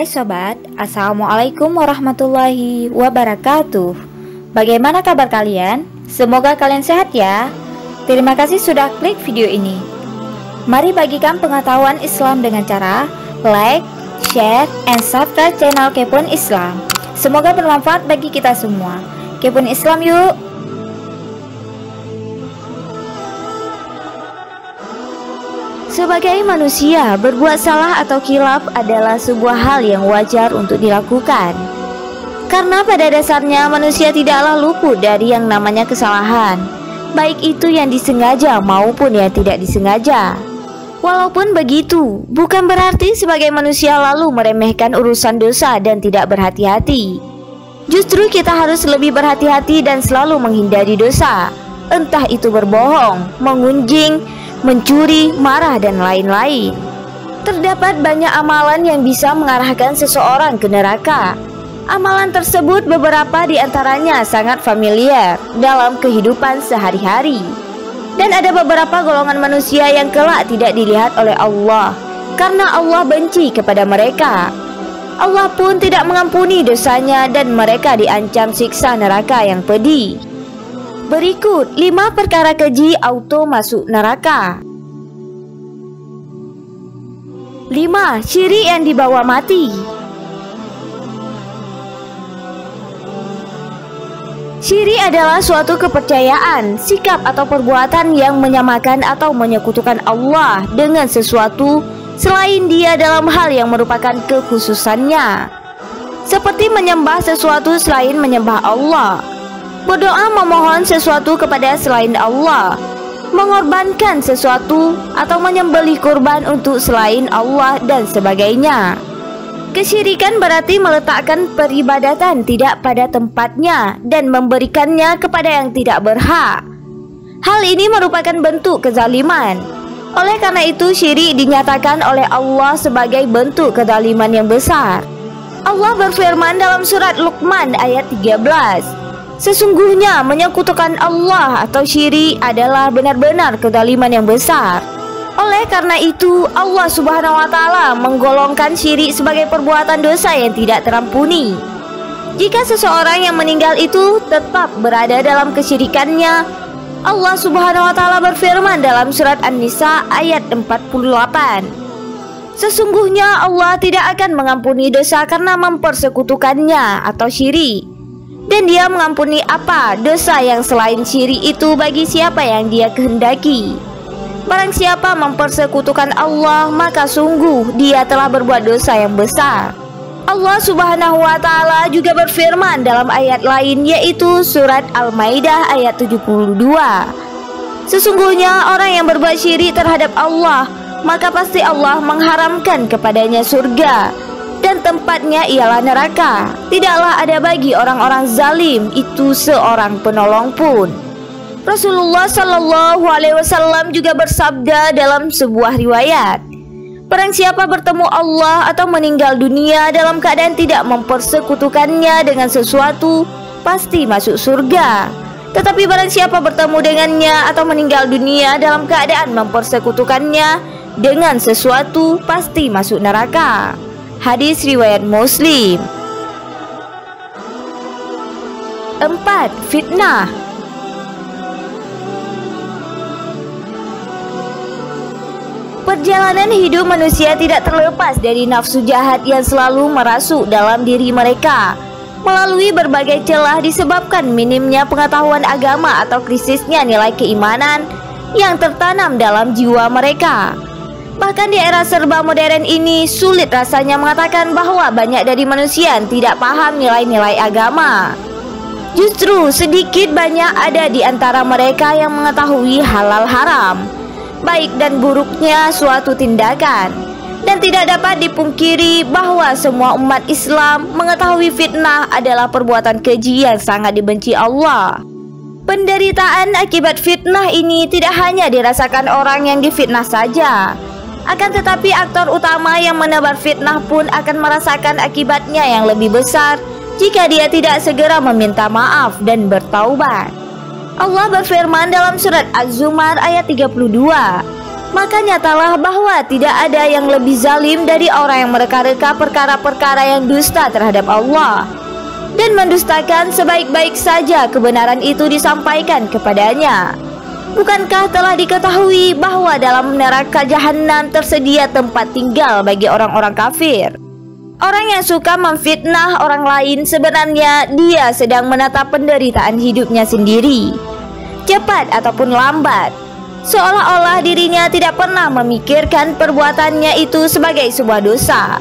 Hai sobat, Assalamualaikum warahmatullahi wabarakatuh. Bagaimana kabar kalian? Semoga kalian sehat ya. Terima kasih sudah klik video ini. Mari bagikan pengetahuan Islam dengan cara like, share, and subscribe channel Kepoin Islam. Semoga bermanfaat bagi kita semua. Kepoin Islam yuk. Sebagai manusia, berbuat salah atau khilaf adalah sebuah hal yang wajar untuk dilakukan. Karena pada dasarnya manusia tidaklah luput dari yang namanya kesalahan, baik itu yang disengaja maupun yang tidak disengaja. Walaupun begitu, bukan berarti sebagai manusia lalu meremehkan urusan dosa dan tidak berhati-hati. Justru kita harus lebih berhati-hati dan selalu menghindari dosa, entah itu berbohong, mengunjing, mencuri, marah, dan lain-lain. Terdapat banyak amalan yang bisa mengarahkan seseorang ke neraka. Amalan tersebut beberapa di antaranya sangat familiar dalam kehidupan sehari-hari. Dan ada beberapa golongan manusia yang kelak tidak dilihat oleh Allah, karena Allah benci kepada mereka. Allah pun tidak mengampuni dosanya dan mereka diancam siksa neraka yang pedih. Berikut 5 perkara keji auto masuk neraka. 5. Syirik yang dibawa mati. Syirik adalah suatu kepercayaan, sikap atau perbuatan yang menyamakan atau menyekutukan Allah dengan sesuatu selain Dia dalam hal yang merupakan kekhususannya, seperti menyembah sesuatu selain menyembah Allah, berdoa memohon sesuatu kepada selain Allah, mengorbankan sesuatu atau menyembelih kurban untuk selain Allah dan sebagainya. Kesyirikan berarti meletakkan peribadatan tidak pada tempatnya dan memberikannya kepada yang tidak berhak. Hal ini merupakan bentuk kezaliman. Oleh karena itu syirik dinyatakan oleh Allah sebagai bentuk kezaliman yang besar. Allah berfirman dalam surat Luqman ayat 13, sesungguhnya menyekutukan Allah atau syirik adalah benar-benar kezaliman yang besar. Oleh karena itu Allah Subhanahu wa Ta'ala menggolongkan syirik sebagai perbuatan dosa yang tidak terampuni. Jika seseorang yang meninggal itu tetap berada dalam kesyirikannya, Allah Subhanahu wa Ta'ala berfirman dalam surat An-Nisa ayat 48, sesungguhnya Allah tidak akan mengampuni dosa karena mempersekutukannya atau syirik, dan Dia mengampuni apa dosa yang selain syirik itu bagi siapa yang Dia kehendaki. Barang siapa mempersekutukan Allah, maka sungguh dia telah berbuat dosa yang besar. Allah Subhanahu wa Ta'ala juga berfirman dalam ayat lain, yaitu surat Al-Maidah ayat 72, sesungguhnya orang yang berbuat syirik terhadap Allah, maka pasti Allah mengharamkan kepadanya surga, dan tempatnya ialah neraka. Tidaklah ada bagi orang-orang zalim itu seorang penolong pun. Rasulullah Shallallahu Alaihi Wasallam juga bersabda dalam sebuah riwayat, barang siapa bertemu Allah atau meninggal dunia dalam keadaan tidak mempersekutukannya dengan sesuatu, pasti masuk surga. Tetapi barang siapa bertemu dengannya atau meninggal dunia dalam keadaan mempersekutukannya dengan sesuatu, pasti masuk neraka. Hadis riwayat Muslim. 4. Fitnah. Perjalanan hidup manusia tidak terlepas dari nafsu jahat yang selalu merasuk dalam diri mereka melalui berbagai celah disebabkan minimnya pengetahuan agama atau krisisnya nilai keimanan yang tertanam dalam jiwa mereka. Bahkan di era serba modern ini sulit rasanya mengatakan bahwa banyak dari manusia yang tidak paham nilai-nilai agama. Justru sedikit banyak ada di antara mereka yang mengetahui halal haram, baik dan buruknya suatu tindakan. Dan tidak dapat dipungkiri bahwa semua umat Islam mengetahui fitnah adalah perbuatan keji yang sangat dibenci Allah. Penderitaan akibat fitnah ini tidak hanya dirasakan orang yang difitnah saja, akan tetapi aktor utama yang menebar fitnah pun akan merasakan akibatnya yang lebih besar jika dia tidak segera meminta maaf dan bertaubat. Allah berfirman dalam surat Az-Zumar ayat 32, Maka nyatalah bahwa tidak ada yang lebih zalim dari orang yang mereka-reka perkara-perkara yang dusta terhadap Allah dan mendustakan sebaik-baik saja kebenaran itu disampaikan kepadanya. Bukankah telah diketahui bahwa dalam neraka jahanam tersedia tempat tinggal bagi orang-orang kafir? Orang yang suka memfitnah orang lain sebenarnya dia sedang menatap penderitaan hidupnya sendiri, cepat ataupun lambat, seolah-olah dirinya tidak pernah memikirkan perbuatannya itu sebagai sebuah dosa.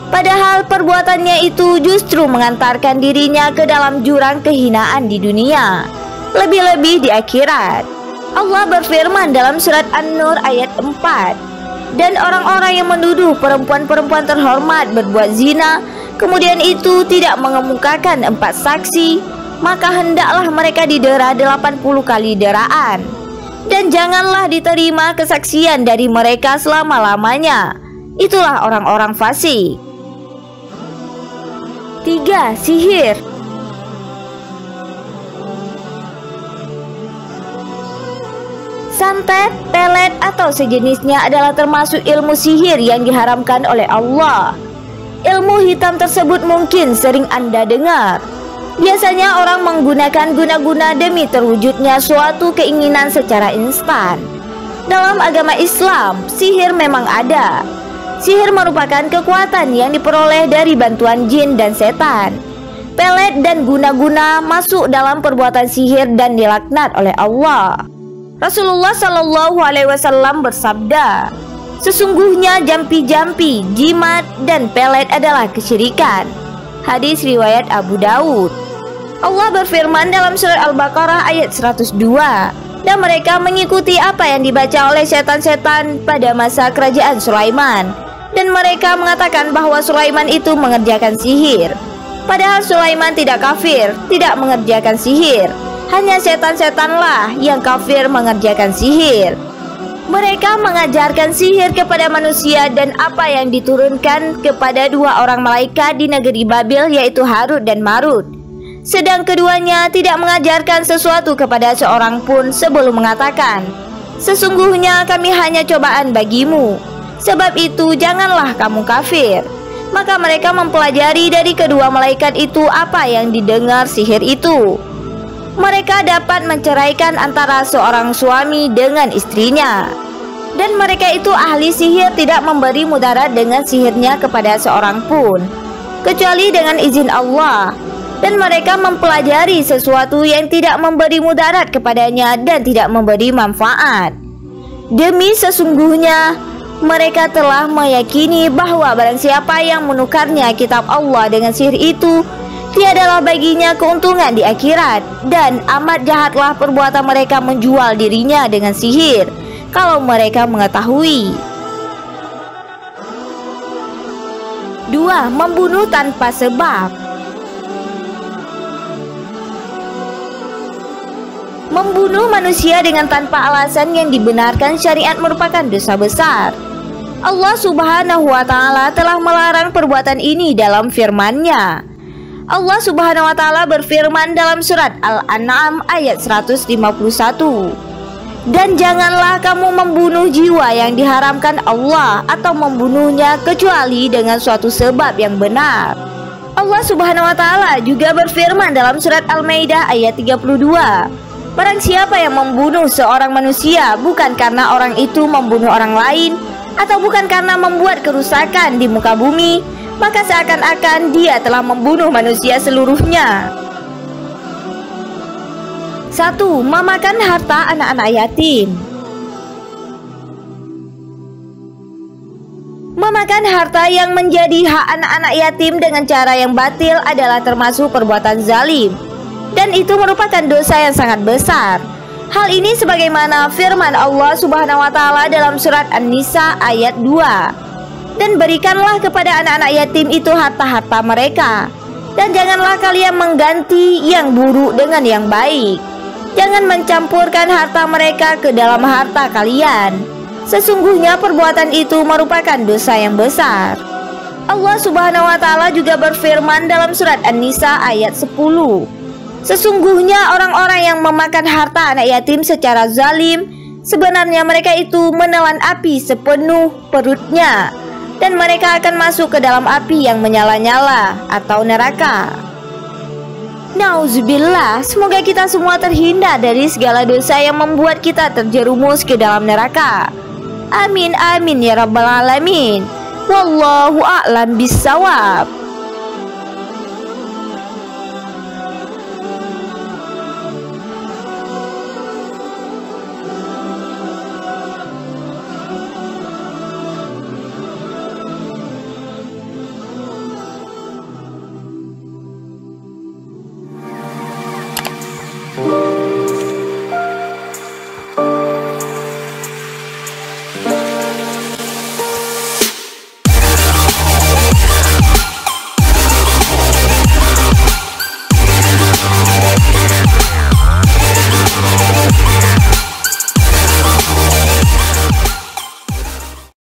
Padahal perbuatannya itu justru mengantarkan dirinya ke dalam jurang kehinaan di dunia, lebih-lebih di akhirat. Allah berfirman dalam surat An-Nur ayat 4, dan orang-orang yang menuduh perempuan-perempuan terhormat berbuat zina, kemudian itu tidak mengemukakan 4 saksi, maka hendaklah mereka didera 80 kali deraan. Dan janganlah diterima kesaksian dari mereka selama-lamanya. Itulah orang-orang fasik. 3. Sihir. Santet, pelet, atau sejenisnya adalah termasuk ilmu sihir yang diharamkan oleh Allah. Ilmu hitam tersebut mungkin sering Anda dengar. Biasanya orang menggunakan guna-guna demi terwujudnya suatu keinginan secara instan. Dalam agama Islam, sihir memang ada. Sihir merupakan kekuatan yang diperoleh dari bantuan jin dan setan. Pelet dan guna-guna masuk dalam perbuatan sihir dan dilaknat oleh Allah. Rasulullah Shallallahu Alaihi Wasallam bersabda, sesungguhnya jampi-jampi, jimat, dan pelet adalah kesyirikan. Hadis riwayat Abu Daud. Allah berfirman dalam surat Al-Baqarah ayat 102, dan mereka mengikuti apa yang dibaca oleh setan-setan pada masa kerajaan Sulaiman, dan mereka mengatakan bahwa Sulaiman itu mengerjakan sihir. Padahal Sulaiman tidak kafir, tidak mengerjakan sihir. Hanya setan-setanlah yang kafir mengerjakan sihir. Mereka mengajarkan sihir kepada manusia dan apa yang diturunkan kepada 2 orang malaikat di negeri Babil, yaitu Harut dan Marut. Sedang keduanya tidak mengajarkan sesuatu kepada seorang pun sebelum mengatakan, sesungguhnya kami hanya cobaan bagimu, sebab itu janganlah kamu kafir. Maka mereka mempelajari dari kedua malaikat itu apa yang didengar sihir itu. Mereka dapat menceraikan antara seorang suami dengan istrinya. Dan mereka itu ahli sihir tidak memberi mudarat dengan sihirnya kepada seorang pun, kecuali dengan izin Allah. Dan mereka mempelajari sesuatu yang tidak memberi mudarat kepadanya dan tidak memberi manfaat. Demi sesungguhnya mereka telah meyakini bahwa barang siapa yang menukarnya kitab Allah dengan sihir itu, tiadalah baginya keuntungan di akhirat. Dan amat jahatlah perbuatan mereka menjual dirinya dengan sihir, kalau mereka mengetahui. 2. Membunuh tanpa sebab. Membunuh manusia dengan tanpa alasan yang dibenarkan syariat merupakan dosa besar. Allah Subhanahu wa Ta'ala telah melarang perbuatan ini dalam firman-Nya. Allah Subhanahu wa Ta'ala berfirman dalam surat Al-An'am ayat 151, dan janganlah kamu membunuh jiwa yang diharamkan Allah atau membunuhnya kecuali dengan suatu sebab yang benar. Allah Subhanahu wa Ta'ala juga berfirman dalam surat Al-Maidah ayat 32, barang siapa yang membunuh seorang manusia bukan karena orang itu membunuh orang lain, atau bukan karena membuat kerusakan di muka bumi, maka seakan-akan dia telah membunuh manusia seluruhnya. 1. Memakan harta anak-anak yatim. Memakan harta yang menjadi hak anak-anak yatim dengan cara yang batil adalah termasuk perbuatan zalim, dan itu merupakan dosa yang sangat besar. Hal ini sebagaimana firman Allah Subhanahu wa Ta'ala dalam surat An-Nisa ayat 2, dan berikanlah kepada anak-anak yatim itu harta-harta mereka, dan janganlah kalian mengganti yang buruk dengan yang baik. Jangan mencampurkan harta mereka ke dalam harta kalian. Sesungguhnya perbuatan itu merupakan dosa yang besar. Allah Subhanahu wa Ta'ala juga berfirman dalam surat An-Nisa ayat 10, sesungguhnya orang-orang yang memakan harta anak yatim secara zalim, Sebenarnya mereka itu menelan api sepenuh perutnya, dan mereka akan masuk ke dalam api yang menyala-nyala atau neraka. Nauzubillah, semoga kita semua terhindar dari segala dosa yang membuat kita terjerumus ke dalam neraka. Amin amin ya rabbal alamin. Wallahu a'lam bissawab.